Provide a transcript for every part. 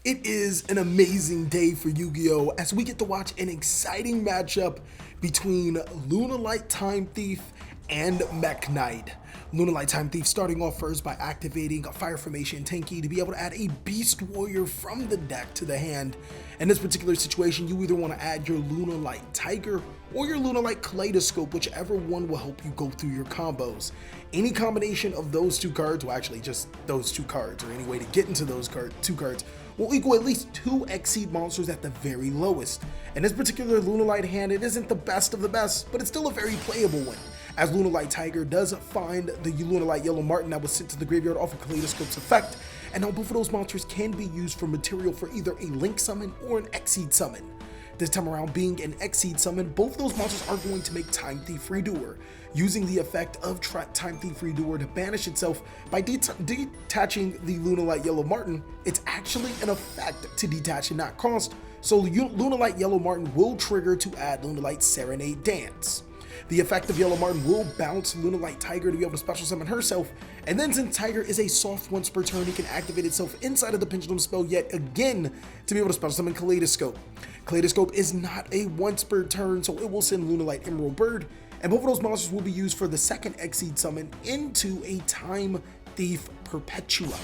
It is an amazing day for Yu-Gi-Oh! As we get to watch an exciting matchup between Lunalight Time Thief and Mekk Knight. Lunalight Time Thief starting off first by activating a Fire Formation Tenki to be able to add a Beast Warrior from the deck to the hand. In this particular situation, you either want to add your Lunalight Tiger or your Lunalight Kaleidoscope, whichever one will help you go through your combos. Any combination of those two cards, well actually just those two cards, or any way to get into those two cards, will equal at least 2 Exceed monsters at the very lowest. In this particular Lunalight hand, it isn't the best of the best, but it's still a very playable one, as Lunalight Tiger does find the Lunalight Yellow Marten that was sent to the graveyard off of Kaleidoscope's effect, and now both of those monsters can be used for material for either a Link summon or an Exceed summon. This time around, being an Exceed summon, both of those monsters are going to make Time Thief Redoer, using the effect of Time Thief Redoer to banish itself by detaching the Lunalight Yellow Marten. It's actually an effect to detach and not cost, so Lunalight Yellow Marten will trigger to add Lunalight Serenade Dance. The effect of Yellow Marten will bounce Lunalight Tiger to be able to special summon herself, and then since Tiger is a soft once per turn, it can activate itself inside of the Pendulum spell yet again to be able to special summon Kaleidoscope. Kaleidoscope is not a once per turn, so it will send Lunalight Emerald Bird, and both of those monsters will be used for the second Exceed summon into a Time Thief Perpetua.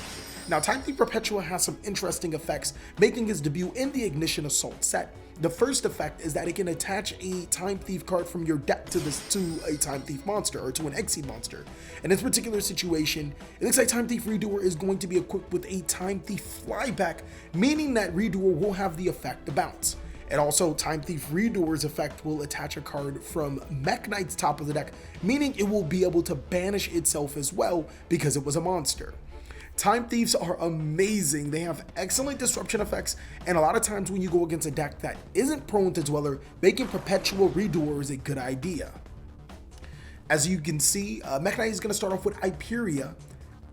Now, Time Thief Perpetua has some interesting effects, making his debut in the Ignition Assault set. The first effect is that it can attach a Time Thief card from your deck to a Time Thief monster, or to an Exceed monster. In this particular situation, it looks like Time Thief Redoer is going to be equipped with a Time Thief Flyback, meaning that Redoer will have the effect to bounce. And also, Time Thief Redoer's effect will attach a card from Mekk Knight's top of the deck, meaning it will be able to banish itself as well because it was a monster. Time Thieves are amazing. They have excellent disruption effects, and a lot of times when you go against a deck that isn't prone to Dweller, making Perpetual Redoer is a good idea. As you can see, Mekk Knight is going to start off with Hyperia,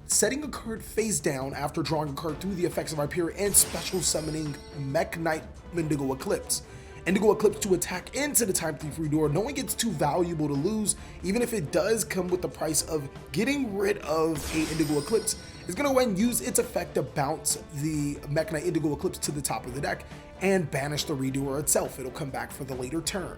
setting a card face down after drawing a card through the effects of Hyperia and special summoning Mekk Knight Indigo Eclipse. Indigo Eclipse to attack into the Time Thief Redoer, knowing it's too valuable to lose, even if it does come with the price of getting rid of a Indigo Eclipse, is going to go ahead and use its effect to bounce the Mekk Knight Indigo Eclipse to the top of the deck and banish the Redoer itself. It'll come back for the later turn.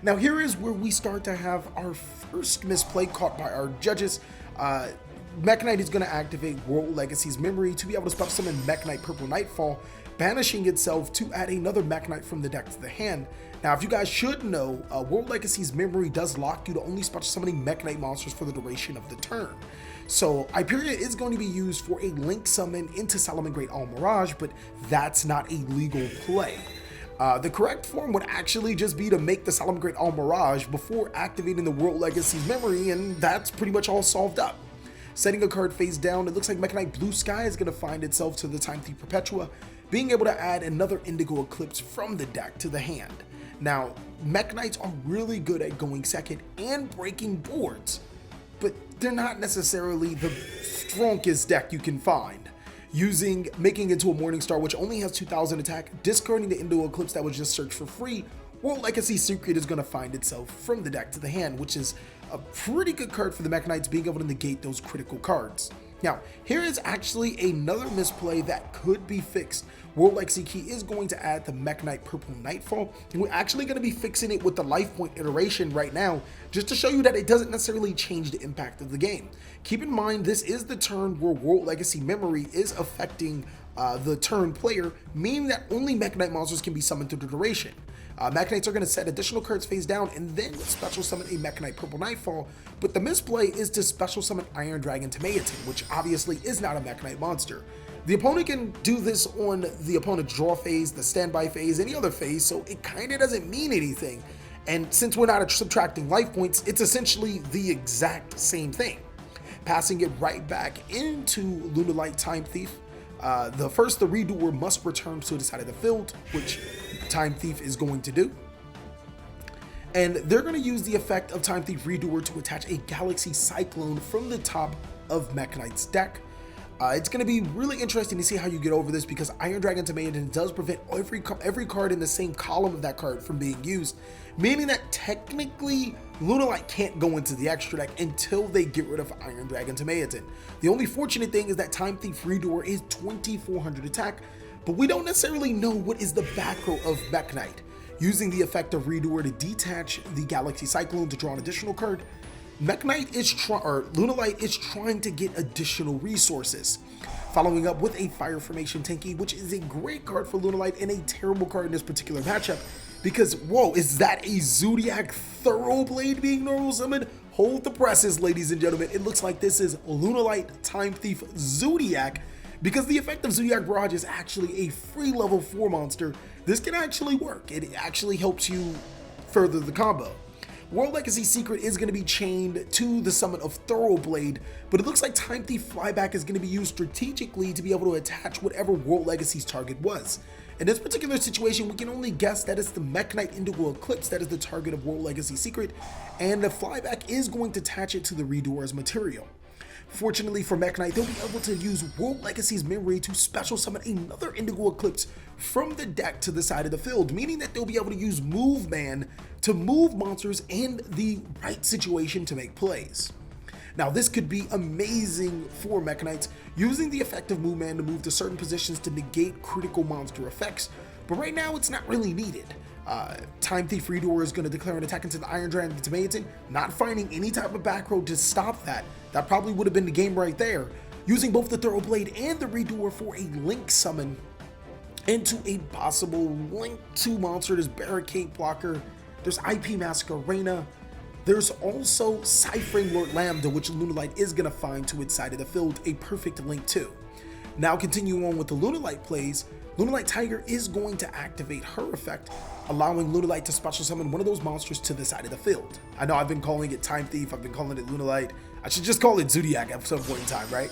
Now here is where we start to have our first misplay caught by our judges. Mekk Knight is going to activate World Legacy's Memory to be able to special summon Mekk Knight Purple Nightfall, banishing itself to add another Mekk Knight from the deck to the hand. Now, if you guys should know, World Legacy's Memory does lock you to only special summoning Mekk Knight monsters for the duration of the turn. So Hyperia is going to be used for a Link summon into Salamangreat All Mirage, but that's not a legal play. The correct form would actually just be to make the Salamangreat All Mirage before activating the World Legacy's Memory, and that's pretty much all solved up. Setting a card face down, it looks like Mekk Knight Blue Sky is going to find itself to the Time Thief Perpetua, being able to add another Indigo Eclipse from the deck to the hand. Now, Mekk Knights are really good at going second and breaking boards, but they're not necessarily the strongest deck you can find. Making into a Morningstar, which only has 2,000 attack, discarding the Indigo Eclipse that was just searched for free, World Legacy Secret is going to find itself from the deck to the hand, which is a pretty good card for the Mekk Knights, being able to negate those critical cards. Now, here is actually another misplay that could be fixed. World Legacy Key is going to add the Mekk Knight Purple Nightfall, and we're actually going to be fixing it with the life point iteration right now, just to show you that it doesn't necessarily change the impact of the game. Keep in mind, this is the turn where World Legacy Memory is affecting the turn player, meaning that only Mekk Knight monsters can be summoned through the duration. Mekk Knights are going to set additional cards face down and then special summon a Mekk Knight Purple Nightfall, but the misplay is to special summon Iron Dragon Tamayatin, which obviously is not a Mekk Knight monster. The opponent can do this on the opponent's draw phase, the standby phase, any other phase, so it kind of doesn't mean anything. And since we're not subtracting life points, it's essentially the exact same thing. Passing it right back into Lunalight Time Thief. The Redoer must return to the side of the field, which Time Thief is going to do. And they're going to use the effect of Time Thief Redoer to attach a Galaxy Cyclone from the top of Mekk Knight's deck. It's going to be really interesting to see how you get over this, because Iron Dragon Tamayatin does prevent every card in the same column of that card from being used, meaning that technically Lunalight can't go into the extra deck until they get rid of Iron Dragon Tamayatin. The only fortunate thing is that Time Thief Redoer is 2400 attack, but we don't necessarily know what is the back row of Mekk Knight. Using the effect of Redoer to detach the Galaxy Cyclone to draw an additional card, Mekk Knight is Lunalight is trying to get additional resources. Following up with a Fire Formation Tanky, which is a great card for Lunalight and a terrible card in this particular matchup, because, whoa, is that a Zodiac Thoroughblade being normal summoned? Hold the presses, ladies and gentlemen. It looks like this is Lunalight Time Thief Zodiac, because the effect of Zodiac Barrage is actually a free level 4 monster. This can actually work. It actually helps you further the combo. World Legacy Secret is going to be chained to the summon of Thoroughblade, but it looks like Time Thief Flyback is going to be used strategically to be able to attach whatever World Legacy's target was. In this particular situation, we can only guess that it's the Mekk Knight Indigo Eclipse that is the target of World Legacy Secret, and the Flyback is going to attach it to the Redoer as material. Fortunately for Mekk Knight, they'll be able to use World Legacy's memory to special summon another Indigo Eclipse from the deck to the side of the field, meaning that they'll be able to use Move Man to move monsters in the right situation to make plays. Now, this could be amazing for Mekk Knights, using the effect of Move Man to move to certain positions to negate critical monster effects, but right now it's not really needed. Time Thief Redoer is going to declare an attack into the Iron Dragon Tomatin, not finding any type of back row to stop that. That probably would have been the game right there. Using both the Thoroughblade and the Redoer for a Link summon into a possible Link 2 monster. There's Barricade Blocker, there's IP Masquerena, there's also Cyframe Lord Lambda, which Lunalight is going to find to its side of the field, a perfect Link 2. Now continuing on with the Lunalight plays, Lunalight Tiger is going to activate her effect, allowing Lunalight to special summon one of those monsters to the side of the field. I know I've been calling it Time Thief, I've been calling it Lunalight. I should just call it Zodiac at some point in time, right?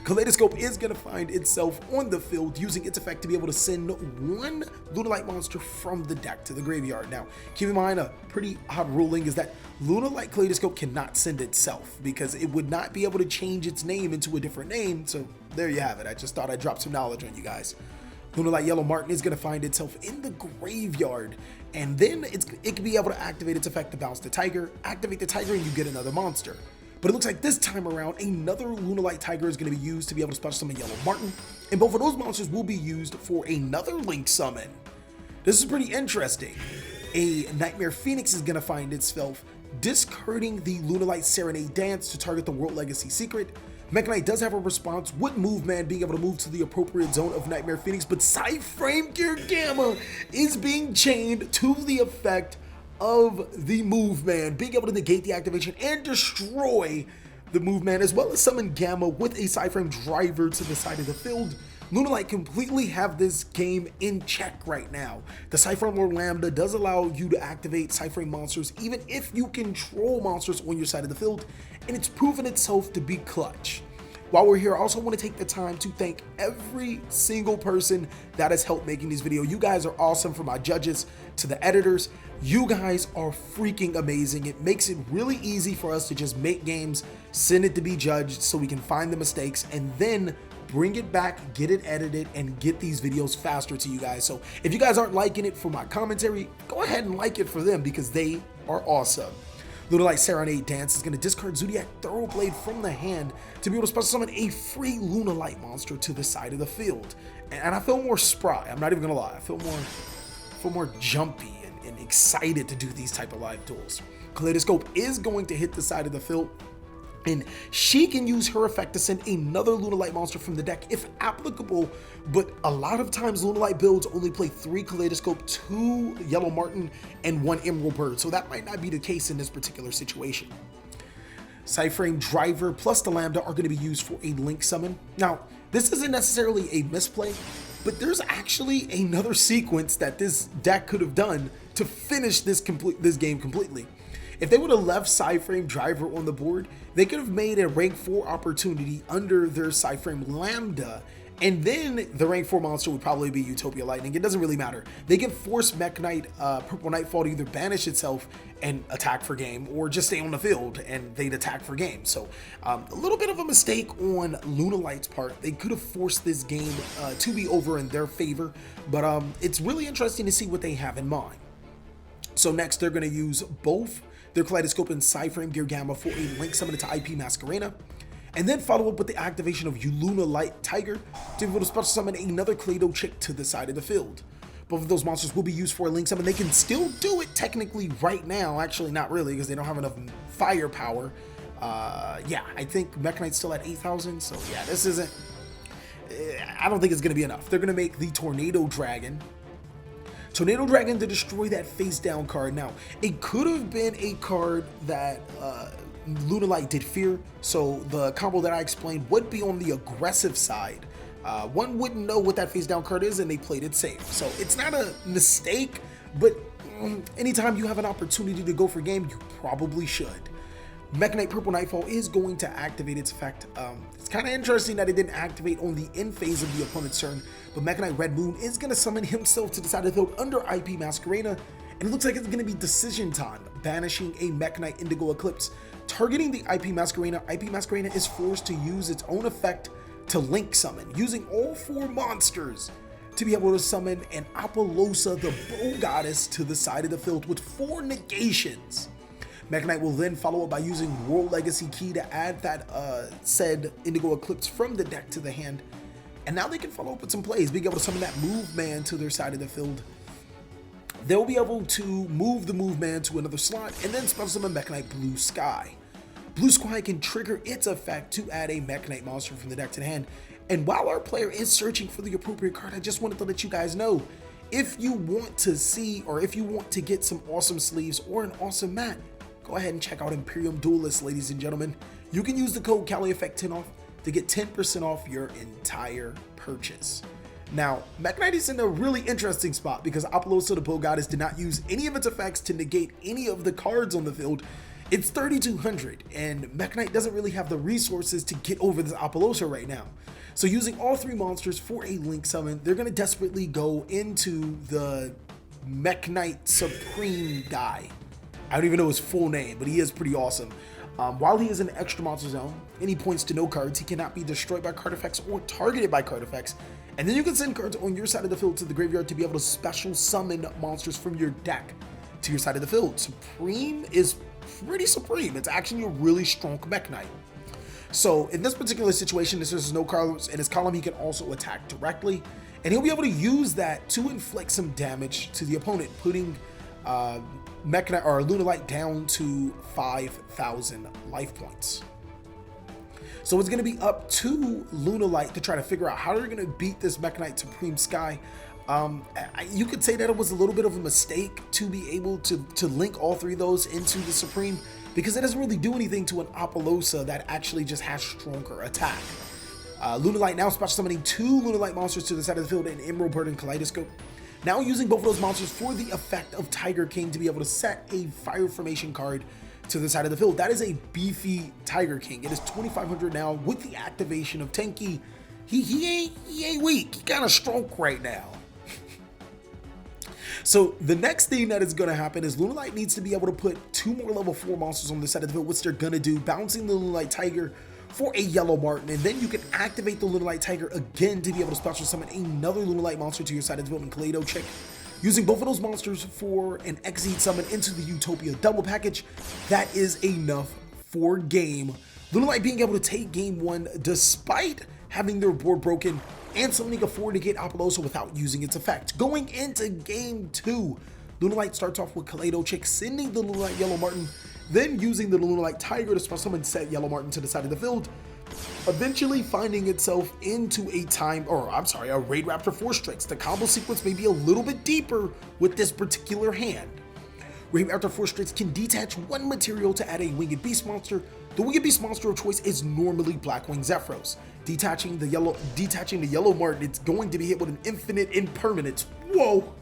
Kaleidoscope is going to find itself on the field, using its effect to be able to send one Lunalight monster from the deck to the graveyard. Now, keep in mind, a pretty odd ruling is that Lunalight Kaleidoscope cannot send itself, because it would not be able to change its name into a different name. So there you have it. I just thought I'd drop some knowledge on you guys. Lunalight Yellow Martin is going to find itself in the graveyard, and then it can be able to activate its effect to bounce the Tiger, activate the Tiger, and you get another monster. But it looks like this time around, another Lunalight Tiger is going to be used to be able to special summon Yellow Martin, and both of those monsters will be used for another Link summon. This is pretty interesting. A Nightmare Phoenix is going to find itself discarding the Lunalight Serenade Dance to target the World Legacy Secret. Mekk Knight does have a response with Move Man being able to move to the appropriate zone of Nightmare Phoenix, but Cyframe Gear Gamma is being chained to the effect of the Move Man, being able to negate the activation and destroy the Move Man, as well as summon Gamma with a Cyframe Driver to the side of the field. Lunalight completely have this game in check right now. The Cyframe Lord Lambda does allow you to activate Cyframe monsters even if you control monsters on your side of the field, and it's proven itself to be clutch. While we're here, I also want to take the time to thank every single person that has helped making this video. You guys are awesome, from my judges to the editors. You guys are freaking amazing. It makes it really easy for us to just make games, send it to be judged so we can find the mistakes, and then bring it back, get it edited, and get these videos faster to you guys. So if you guys aren't liking it for my commentary, go ahead and like it for them, because they are awesome. Lunalight Serenade Dance is going to discard Zodiac Thoroughblade from the hand to be able to special summon a free Lunalight monster to the side of the field. And I feel more spry, I'm not even going to lie. I feel more jumpy and excited to do these type of live duels. Kaleidoscope is going to hit the side of the field, and she can use her effect to send another Lunalight monster from the deck if applicable, but a lot of times Lunalight builds only play 3 Kaleidoscope, 2 Yellow Martin, and 1 Emerald Bird, so that might not be the case in this particular situation. Cyframe Driver plus the Lambda are going to be used for a Link summon. Now, this isn't necessarily a misplay, but there's actually another sequence that this deck could have done to finish this game completely. If they would have left Cyframe Driver on the board, they could have made a rank 4 opportunity under their Cyframe Lambda, and then the rank 4 monster would probably be Utopia Lightning. It doesn't really matter. They can force Mekk Knight, Purple Nightfall to either banish itself and attack for game, or just stay on the field and they'd attack for game. So a little bit of a mistake on Lunalight's part. They could have forced this game to be over in their favor, but it's really interesting to see what they have in mind. So next, they're going to use both their Kaleidoscope and Cyframe Gear Gamma for a Link summon to IP Masquerena. and then follow up with the activation of Lunalight Tiger to be able to special summon another Kaleido chick to the side of the field. Both of those monsters will be used for a link summon. They can still do it technically right now. Actually, not really, because they don't have enough firepower. Yeah, I think Mekk Knight's still at 8,000, so yeah, this isn't... I don't think it's going to be enough. They're going to make the Tornado Dragon to destroy that face down card. Now, it could have been a card that Lunalight did fear, so the combo that I explained would be on the aggressive side. One wouldn't know what that face down card is, and they played it safe. So it's not a mistake, but anytime you have an opportunity to go for game, you probably should. Mekk Knight Purple Nightfall is going to activate its effect. It's kind of interesting that it didn't activate on the end phase of the opponent's turn, but Mekk Knight Red Moon is going to summon himself to the side of the field under IP Masquerena, and it looks like it's going to be Decision Time, banishing a Mekk Knight Indigo Eclipse. Targeting the IP Masquerena is forced to use its own effect to link summon, using all 4 monsters to be able to summon an Apollousa, the Bow Goddess, to the side of the field with 4 negations. Mekk Knight will then follow up by using World Legacy Key to add that said Indigo Eclipse from the deck to the hand. And now they can follow up with some plays, being able to summon that Move Man to their side of the field. They'll be able to move the Move Man to another slot and then special summon Mekk Knight Blue Sky. Blue Sky can trigger its effect to add a Mekk Knight monster from the deck to the hand. And while our player is searching for the appropriate card, I just wanted to let you guys know, if you want to see, or if you want to get some awesome sleeves or an awesome mat, go ahead and check out Imperium Duelist, ladies and gentlemen. You can use the code TheCaliEffect 10 off to get 10% off your entire purchase. Now, Mekk Knight is in a really interesting spot because Apollousa the Bow Goddess did not use any of its effects to negate any of the cards on the field. It's 3,200, and Mekk Knight doesn't really have the resources to get over this Apollousa right now. So using all 3 monsters for a link summon, they're going to desperately go into the Mekk Knight Supreme guy. I don't even know his full name, but he is pretty awesome. While he is in the extra monster zone and he points to no cards, he cannot be destroyed by card effects or targeted by card effects. And then you can send cards on your side of the field to the graveyard to be able to special summon monsters from your deck to your side of the field. Supreme is pretty supreme. It's actually a really strong Mekk Knight. So in this particular situation, since there's no cards in his column, he can also attack directly, and he'll be able to use that to inflict some damage to the opponent, putting Mekk Knight or Lunalight down to 5,000 life points. So it's going to be up to Lunalight to try to figure out how they're going to beat this Mekk Knight Supreme Sky. You could say that it was a little bit of a mistake to be able to link all 3 of those into the Supreme, because it doesn't really do anything to an Apollousa that actually just has stronger attack. Lunalight now special summoning 2 Lunalight monsters to the side of the field in Emerald Bird and Kaleidoscope. Now using both of those monsters for the effect of Tiger King to be able to set a Fire Formation card to the side of the field. That is a beefy Tiger King. It is 2,500 now with the activation of Tenki. He ain't weak. He kind of strong right now. So the next thing that is going to happen is Lunalight needs to be able to put 2 more level 4 monsters on the side of the field, which they're going to do, bouncing the Lunalight Tiger for a Yellow Martin, and then you can activate the Lunalight Tiger again to be able to special summon another Lunalight monster to your side of the field in Kaleido Chick. Using both of those monsters for an Exceed summon into the Utopia double package, that is enough for game. Lunalight being able to take game 1 despite having their board broken and summoning a 4 to get Apollousa without using its effect. Going into game 2, Lunalight starts off with Kaleido Chick, sending the Lunalight Yellow Martin, then using the Lunalight Tiger to special summon set Yellow Martin to the side of the field, eventually finding itself into a Raid Raptor Force Tricks. The combo sequence may be a little bit deeper with this particular hand. Raid Raptor Force Tricks can detach 1 material to add a Winged Beast monster. The Winged Beast monster of choice is normally Blackwing Zephyros. Detaching the Yellow Martin, it's going to be hit with an infinite impermanence. Whoa!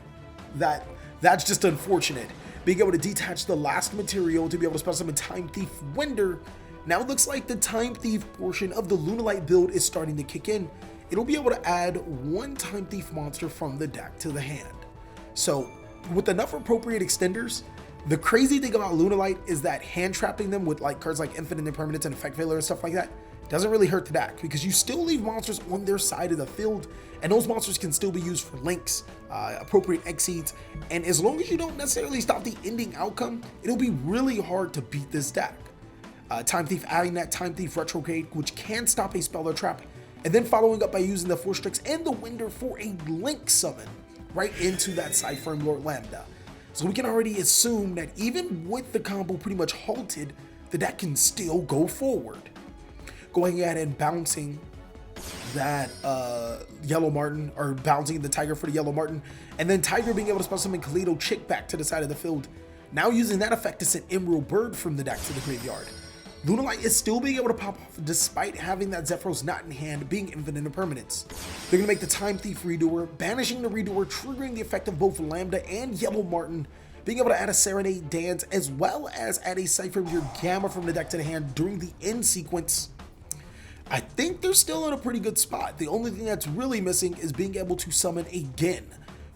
That's just unfortunate. Being able to detach the last material to be able to special summon Time Thief Winder. Now it looks like the Time Thief portion of the Lunalight build is starting to kick in. It'll be able to add 1 Time Thief monster from the deck to the hand. So with enough appropriate extenders, the crazy thing about Lunalight is that hand trapping them with cards like Infinite Impermanence and Effect Failure and stuff like that doesn't really hurt the deck, because you still leave monsters on their side of the field, and those monsters can still be used for links, appropriate exceeds, and as long as you don't necessarily stop the ending outcome, it'll be really hard to beat this deck. Time Thief adding that Time Thief Retrograde, which can stop a spell or trap, and then following up by using the Force Strix and the Winder for a Link summon right into that Cypher Lord Lambda. So we can already assume that even with the combo pretty much halted, the deck can still go forward. Going ahead and bouncing that Yellow Martin, or bouncing the Tiger for the Yellow Martin, and then Tiger being able to spell summon Kaleidoscope Chick back to the side of the field. Now using that effect to send Emerald Bird from the deck to the graveyard. Lunalight is still being able to pop off despite having that Zephyros not in hand, being infinite impermanence. They're going to make the Time Thief Redoer, banishing the Redoer, triggering the effect of both Lambda and Yellow Martin, being able to add a Serenade Dance, as well as add a Cypher Gamma from the deck to the hand during the end sequence. I think they're still in a pretty good spot. The only thing that's really missing is being able to summon again,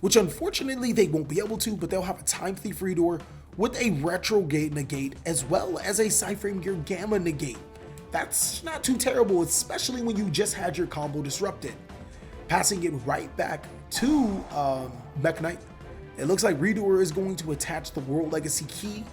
which unfortunately they won't be able to, but they'll have a Time Thief Redoer with a Retrograde negate, as well as a Cyframe Gear Gamma negate. That's not too terrible, especially when you just had your combo disrupted. Passing it right back to Mekk Knight, it looks like Redoer is going to attach the World Legacy Key,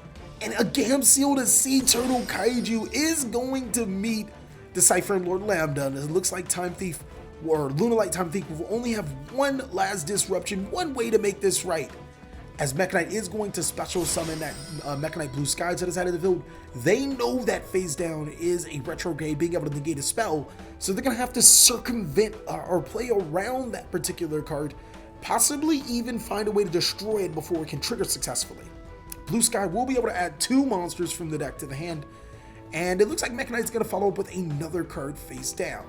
and a Gamsealed Sea Turtle Kaiju is going to meet the Cypher Lord Lambda, and it looks like Time Thief, or Lunalight Time Thief, will only have one last disruption, one way to make this right. As Mekk Knight is going to special summon that Mekk Knight Blue Sky to the side of the field, they know that Phase Down is a Retrograde, being able to negate a spell, so they're going to have to circumvent or play around that particular card, possibly even find a way to destroy it before it can trigger successfully. Blue Sky will be able to add 2 monsters from the deck to the hand, and it looks like Mekk Knight's going to follow up with another card face down.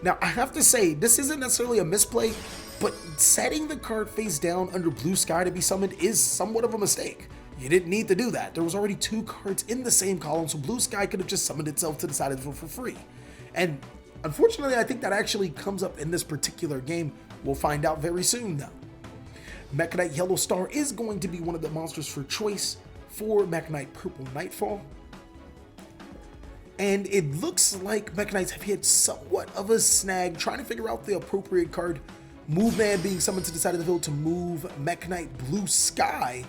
Now, I have to say, this isn't necessarily a misplay, but setting the card face down under Blue Sky to be summoned is somewhat of a mistake. You didn't need to do that. There was already 2 cards in the same column, so Blue Sky could have just summoned itself to the side of the field for free. And unfortunately, I think that actually comes up in this particular game. We'll find out very soon, though. Mekk Knight Yellow Star is going to be one of the monsters for choice for Mekk Knight Purple Nightfall. And it looks like Mekk Knights have hit somewhat of a snag trying to figure out the appropriate card. Move Man being summoned to the side of the field to move Mekk Knight Blue Sky,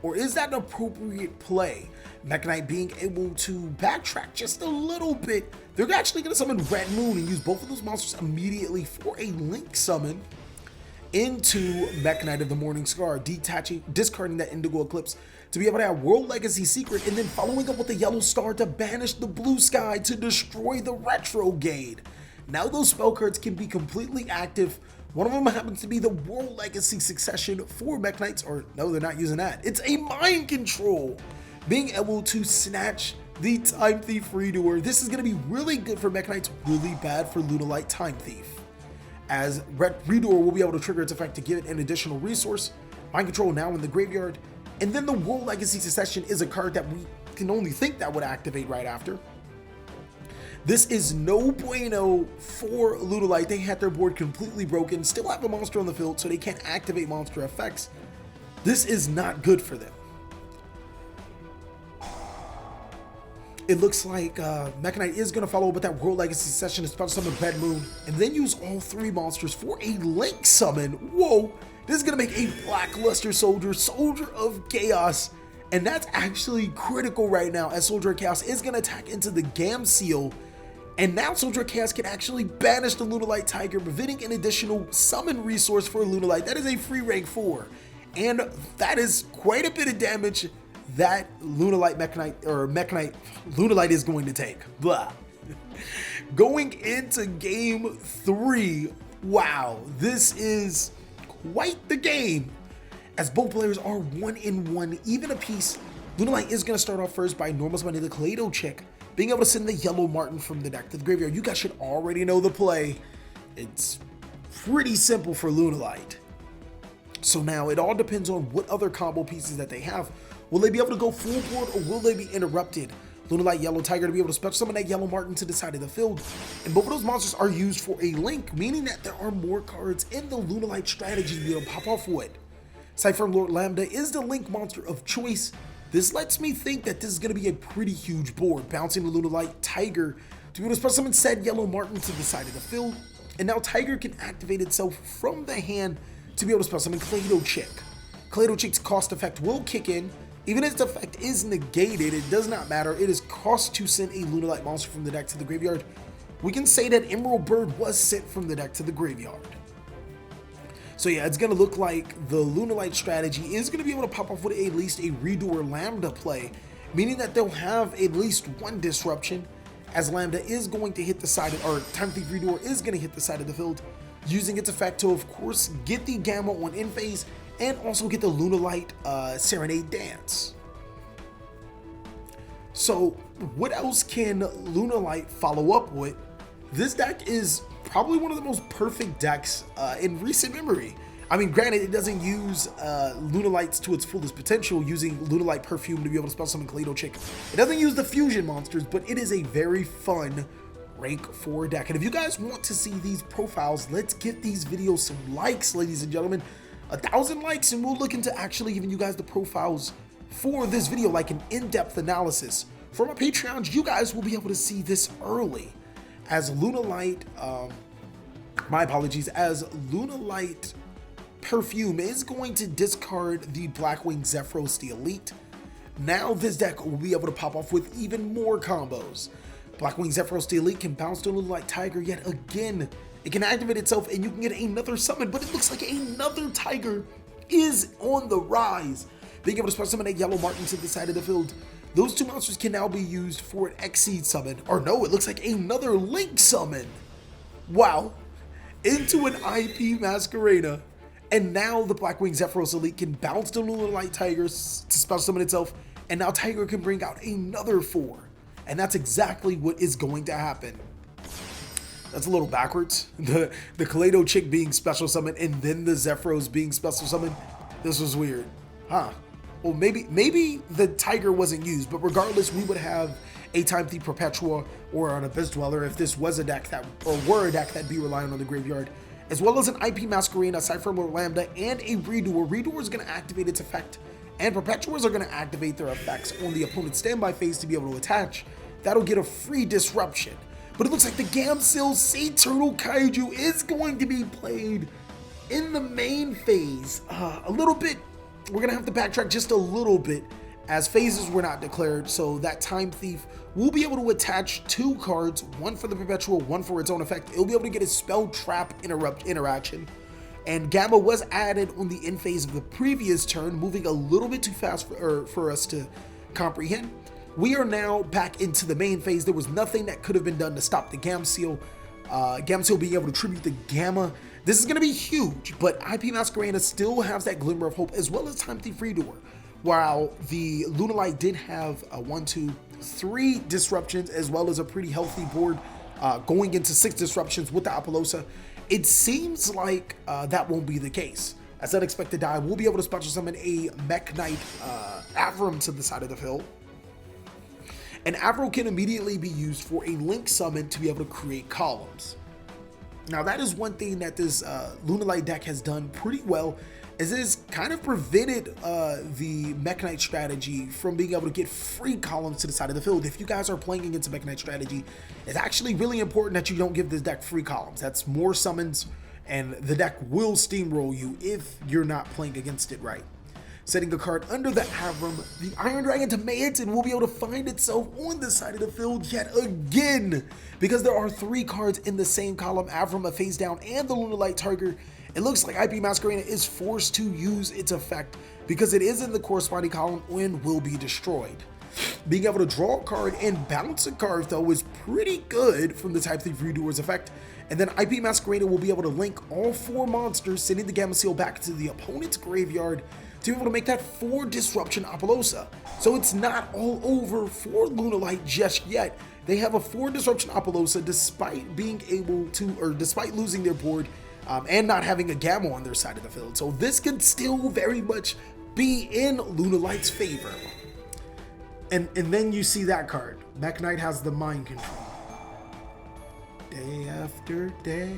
or is that an appropriate play? Mekk Knight being able to backtrack just a little bit. They're actually going to summon Red Moon and use both of those monsters immediately for a Link summon into Mekk Knight of the Morning Scar, discarding that Indigo Eclipse to be able to have World Legacy Secret, and then following up with the Yellow Star to banish the Blue Sky to destroy the Retrograde. Now those spell cards can be completely active. One of them happens to be the World Legacy Succession for Mekk Knights, or no, they're not using that. It's a Mind Control, being able to snatch the Time Thief Redoer. This is going to be really good for Mekk Knights, really bad for Lunalight Time Thief, as Redoer will be able to trigger its effect to give it an additional resource. Mind Control now in the graveyard, and then the World Legacy Succession is a card that we can only think that would activate right after. This is no bueno for Lunalight. They had their board completely broken, still have a monster on the field, so they can't activate monster effects. This is not good for them. It looks like Mekk Knight is going to follow up with that World Legacy Succession to special summon Red Moon, and then use all 3 monsters for a Link summon. Whoa! This is going to make a Blackluster Soldier, Soldier of Chaos, and that's actually critical right now, as Soldier of Chaos is going to attack into the Gamseal, and now Soldier of Chaos can actually banish the Lunalight Tiger, preventing an additional summon resource for Lunalight. That is a free rank 4, and that is quite a bit of damage that Lunalight Mekk Knight, or Mekk Knight Lunalight is going to take. Blah. Going into game 3, wow, this is quite the game, as both players are 1-1, even apiece. Lunalight is going to start off first by normal summoning the Kaleidoscope Chick, being able to send the Yellow Martin from the deck to the graveyard. You guys should already know the play. It's pretty simple for Lunalight. So now it all depends on what other combo pieces that they have. Will they be able to go full board, or will they be interrupted? Lunalight Yellow Tiger to be able to special summon that Yellow Martin to the side of the field. And both of those monsters are used for a Link, meaning that there are more cards in the Lunalight strategy to be able to pop off with. Cypher Lord Lambda is the Link monster of choice. This lets me think that this is going to be a pretty huge board, bouncing the Lunalight Tiger to be able to special summon said Yellow Martin to the side of the field. And now Tiger can activate itself from the hand to be able to special summon Kaleidoscope Chick. Kaleidoscope Chick's cost effect will kick in, Even if its effect is negated, it does not matter. It is cost to send a Lunalight monster from the deck to the graveyard. We can say that Emerald Bird was sent from the deck to the graveyard. So yeah, it's going to look like the Lunalight strategy is going to be able to pop off with at least a Redo or Lambda play, meaning that they'll have at least one disruption, as Lambda is going to hit the side, or Time Thief Redoer is going to hit the side of the field, using its effect to, of course, get the Gamma on in phase, and also get the Lunalight Serenade Dance. So what else can Lunalight follow up with? This deck is probably one of the most perfect decks in recent memory. I mean, granted, it doesn't use Lunalights to its fullest potential, using Lunalight Perfume to be able to spell summon Kaleido Chick. It doesn't use the fusion monsters, but it is a very fun rank 4 deck. And if you guys want to see these profiles, let's get these videos some likes, ladies and gentlemen. 1,000 likes and we'll look into actually giving you guys the profiles for this video, like an in-depth analysis. For my Patreons, you guys will be able to see this early, as Lunalight, my apologies, as Lunalight Perfume is going to discard the Blackwing Zephyros, the Elite. Now this deck will be able to pop off with even more combos. Blackwing Zephyros, the Elite can bounce to Lunalight Tiger yet again. It can activate itself and you can get another summon, but it looks like another Tiger is on the rise. Being able to special summon a Yellow Martin to the side of the field, those two monsters can now be used for an Exceed summon. Or no, it looks like another Link summon. Wow. Into an IP Masquerena. And now the Blackwing Zephyros Elite can bounce to Lunalight Tigers to special summon itself, and now Tiger can bring out another 4. And that's exactly what is going to happen. That's a little backwards. The Kaleido Chick being special summoned and then the Zephyros being special summoned. This was weird. Huh. Well, maybe the Tiger wasn't used, but regardless, we would have a Time Thief Perpetua or an Abyss Dweller if this was a deck that, or were a deck that'd be relying on the graveyard, as well as an IP Masquerena, Cypher Lord Lambda, and a Redoer. Redoer is going to activate its effect, and Perpetuas are going to activate their effects on the opponent's standby phase to be able to attach. That'll get a free disruption. But it looks like the Gamsil Sea Turtle Kaiju is going to be played in the main phase. A little bit, we're going to have to backtrack just a little bit, as phases were not declared, so that Time Thief will be able to attach 2 cards, one for the Perpetual, one for its own effect. It'll be able to get a Spell Trap Interrupt interaction. And Gamma was added on the end phase of the previous turn, moving a little bit too fast for us to comprehend. We are now back into the main phase. There was nothing that could have been done to stop the Gamsil. Gamsil being able to tribute the Gamma. This is going to be huge, but IP Masquerena still has that glimmer of hope, as well as Time Thief Redoer. While the Lunalight did have 1, 2, 3 disruptions, as well as a pretty healthy board going into 6 disruptions with the Apollosa, it seems like that won't be the case. As Unexpected Die, we'll be able to special summon a Mekk Knight Avram to the side of the field. And Avro can immediately be used for a Link summon to be able to create columns. Now that is one thing that this Lunalight deck has done pretty well, is it has kind of prevented the Mekk Knight strategy from being able to get free columns to the side of the field. If you guys are playing against a Mekk Knight strategy, it's actually really important that you don't give this deck free columns. That's more summons, and the deck will steamroll you if you're not playing against it right. Setting a card under the Avram, the Iron Dragon to Manton will be able to find itself on the side of the field yet again, because there are 3 cards in the same column, Avram, a face down, and the Lunalight Tiger. It looks like IP Masquerena is forced to use its effect because it is in the corresponding column and will be destroyed. Being able to draw a card and bounce a card, though, is pretty good from the Time Thief Redoer's effect. And then IP Masquerena will be able to link all 4 monsters, sending the Gamma Seal back to the opponent's graveyard to be able to make that 4 disruption Apollosa. So it's not all over for Lunalight just yet. They have a 4 disruption Apollosa despite being able to, or despite losing their board and not having a Gamma on their side of the field. So this could still very much be in Lunalight's favor. And then you see that card. Mekk Knight has the mind control. Day after day,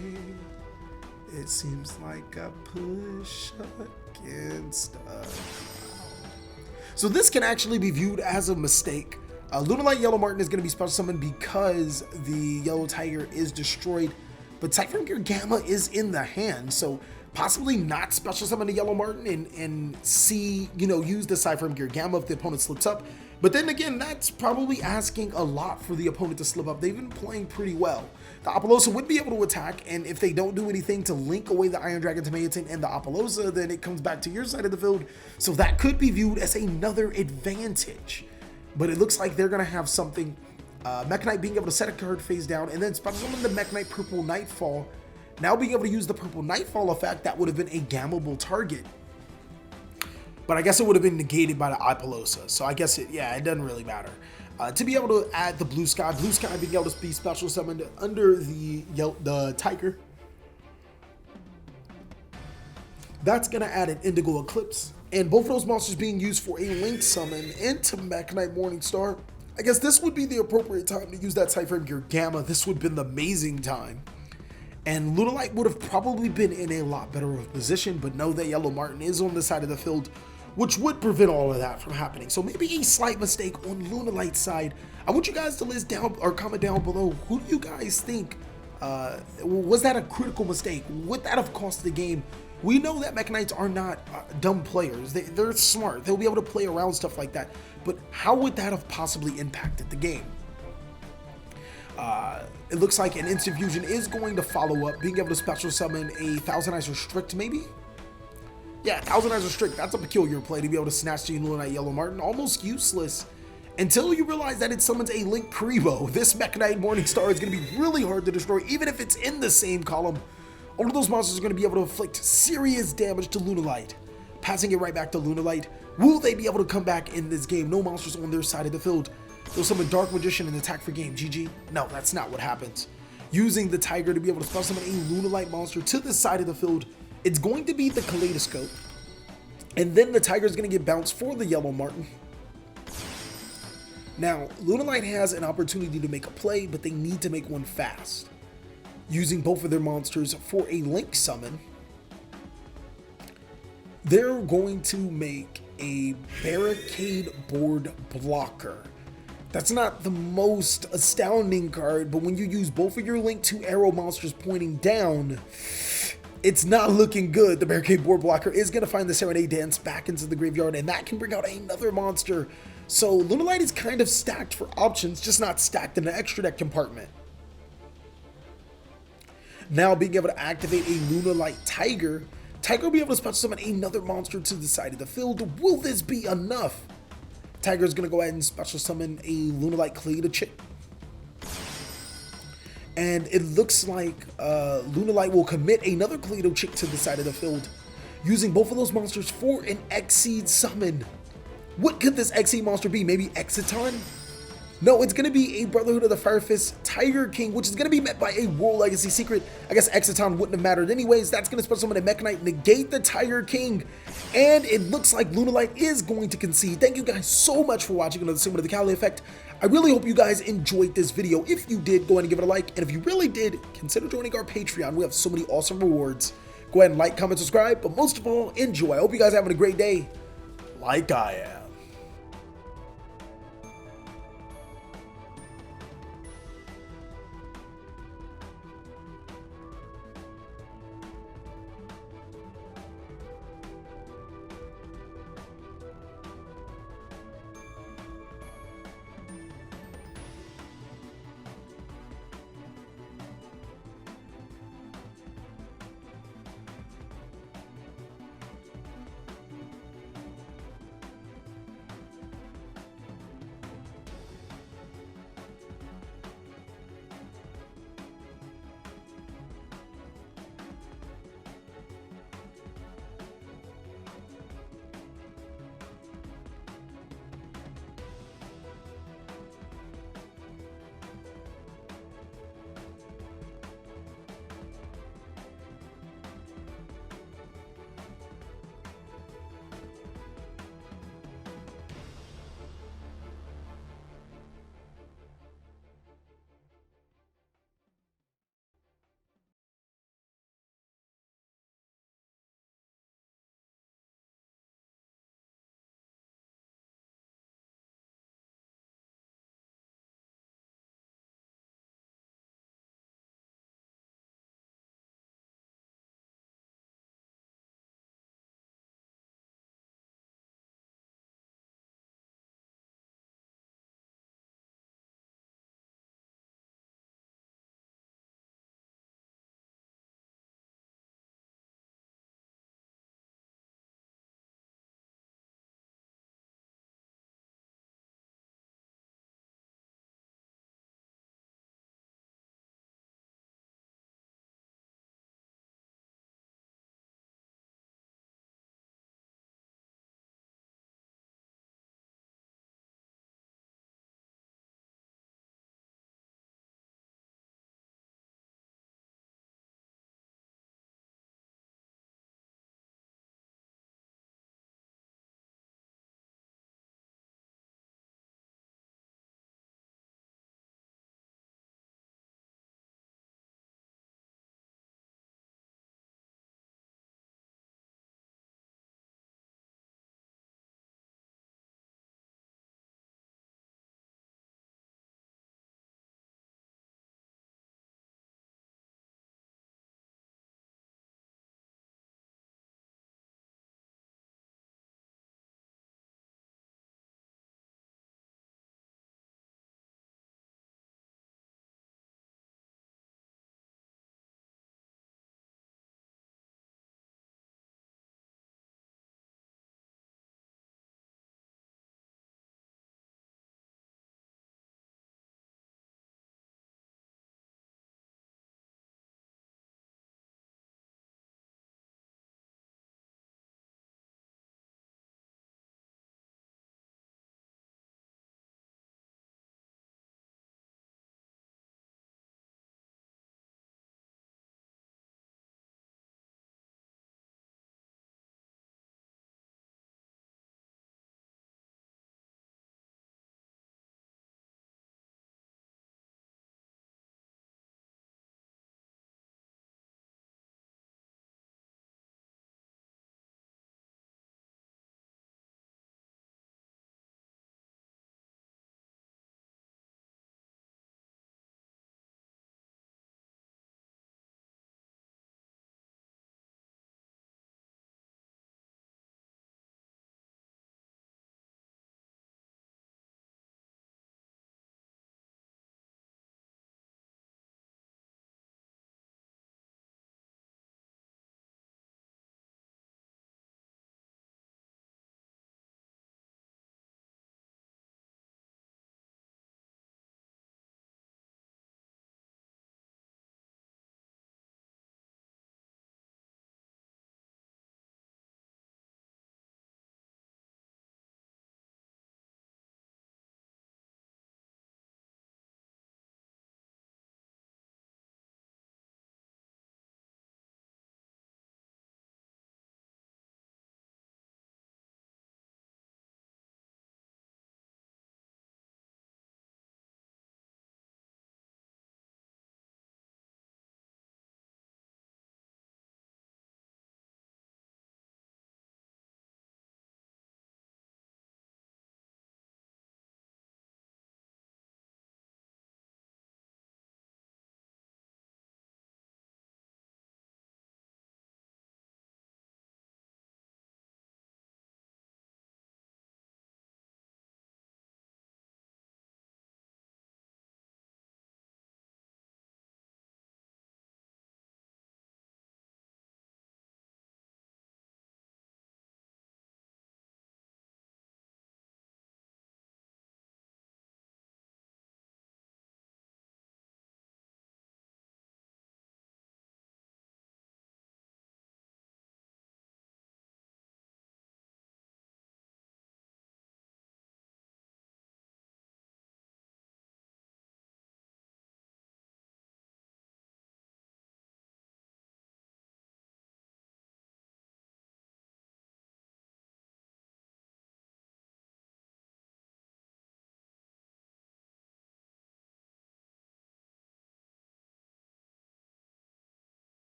it seems like I push against us. So this can actually be viewed as a mistake. Lunalight Yellow Martin is going to be special summoned because the Yellow Tiger is destroyed, but Cypher Gear Gamma is in the hand, so possibly not special summon the Yellow Martin and see, you know, use the Cypher Gear Gamma if the opponent slips up. But then again, that's probably asking a lot for the opponent to slip up. They've been playing pretty well. The Apollousa would be able to attack, and if they don't do anything to link away the Iron Dragon Tomatin and the Apollousa, then it comes back to your side of the field. So that could be viewed as another advantage. But it looks like they're going to have something. Mekk Knight being able to set a card face down, and then special summon the Mekk Knight Purple Nightfall. Now being able to use the Purple Nightfall effect, that would have been a gammable target. But I guess it would have been negated by the Apollousa. So I guess it doesn't really matter. To be able to add the Blue Sky being able to be special summoned under the Tiger. That's going to add an Indigo Eclipse. And both of those monsters being used for a Link summon into Mekk Knight Morningstar. I guess this would be the appropriate time to use that Cypher Gear Gamma. This would have been the amazing time. And Lunalight would have probably been in a lot better of a position, but know that Yellow Martin is on the side of the field, which would prevent all of that from happening. So maybe a slight mistake on Lunalight's side. I want you guys to list down or comment down below, who do you guys think, was that a critical mistake? Would that have cost the game? We know that Mekk Knights are not dumb players. They're smart. They'll be able to play around stuff like that. But how would that have possibly impacted the game? It looks like an Instant Fusion is going to follow up, being able to special summon a Thousand Eyes Restrict, maybe? Yeah, Thousand Eyes Restrict. That's a peculiar play to be able to snatch the Lunalight Yellow Martin. Almost useless until you realize that it summons a Link Kuriboh. This Mekk Knight Morningstar is going to be really hard to destroy, even if it's in the same column. All of those monsters are going to be able to inflict serious damage to Lunalight. Passing it right back to Lunalight. Will they be able to come back in this game? No monsters on their side of the field. They'll summon Dark Magician and attack for game. GG? No, that's not what happens. Using the Tiger to be able to special summon a Lunalight monster to the side of the field. It's going to be the Kaleidoscope. And then the Tiger is going to get bounced for the Yellow Martin. Now, Lunalight has an opportunity to make a play, but they need to make one fast. Using both of their monsters for a Link summon, they're going to make a Barricade Board Blocker. That's not the most astounding card, but when you use both of your Link 2 arrow monsters pointing down, it's not looking good. The Barricade Board Blocker is going to find the Serenade Dance back into the graveyard, and that can bring out another monster. So Lunalight is kind of stacked for options, just not stacked in an extra deck compartment. Now being able to activate a Lunalight Tiger, Tiger will be able to special summon another monster to the side of the field. Will this be enough? Tiger is going to go ahead and special summon a Lunalight Kaleidoscope. And it looks like Lunalight will commit another Kaleidoscope to the side of the field, using both of those monsters for an Exceed summon. What could this Exceed monster be? Maybe Exiton? No, it's going to be a Brotherhood of the Fire Fist Tiger King, which is going to be met by a World Legacy Secret. I guess Exiton wouldn't have mattered anyways. That's going to special summon a Mekk Knight, negate the Tiger King. And it looks like Lunalight is going to concede. Thank you guys so much for watching another segment of the TheCaliEffect. I really hope you guys enjoyed this video. If you did, go ahead and give it a like. And if you really did, consider joining our Patreon. We have so many awesome rewards. Go ahead and like, comment, subscribe. But most of all, enjoy. I hope you guys are having a great day, like I am.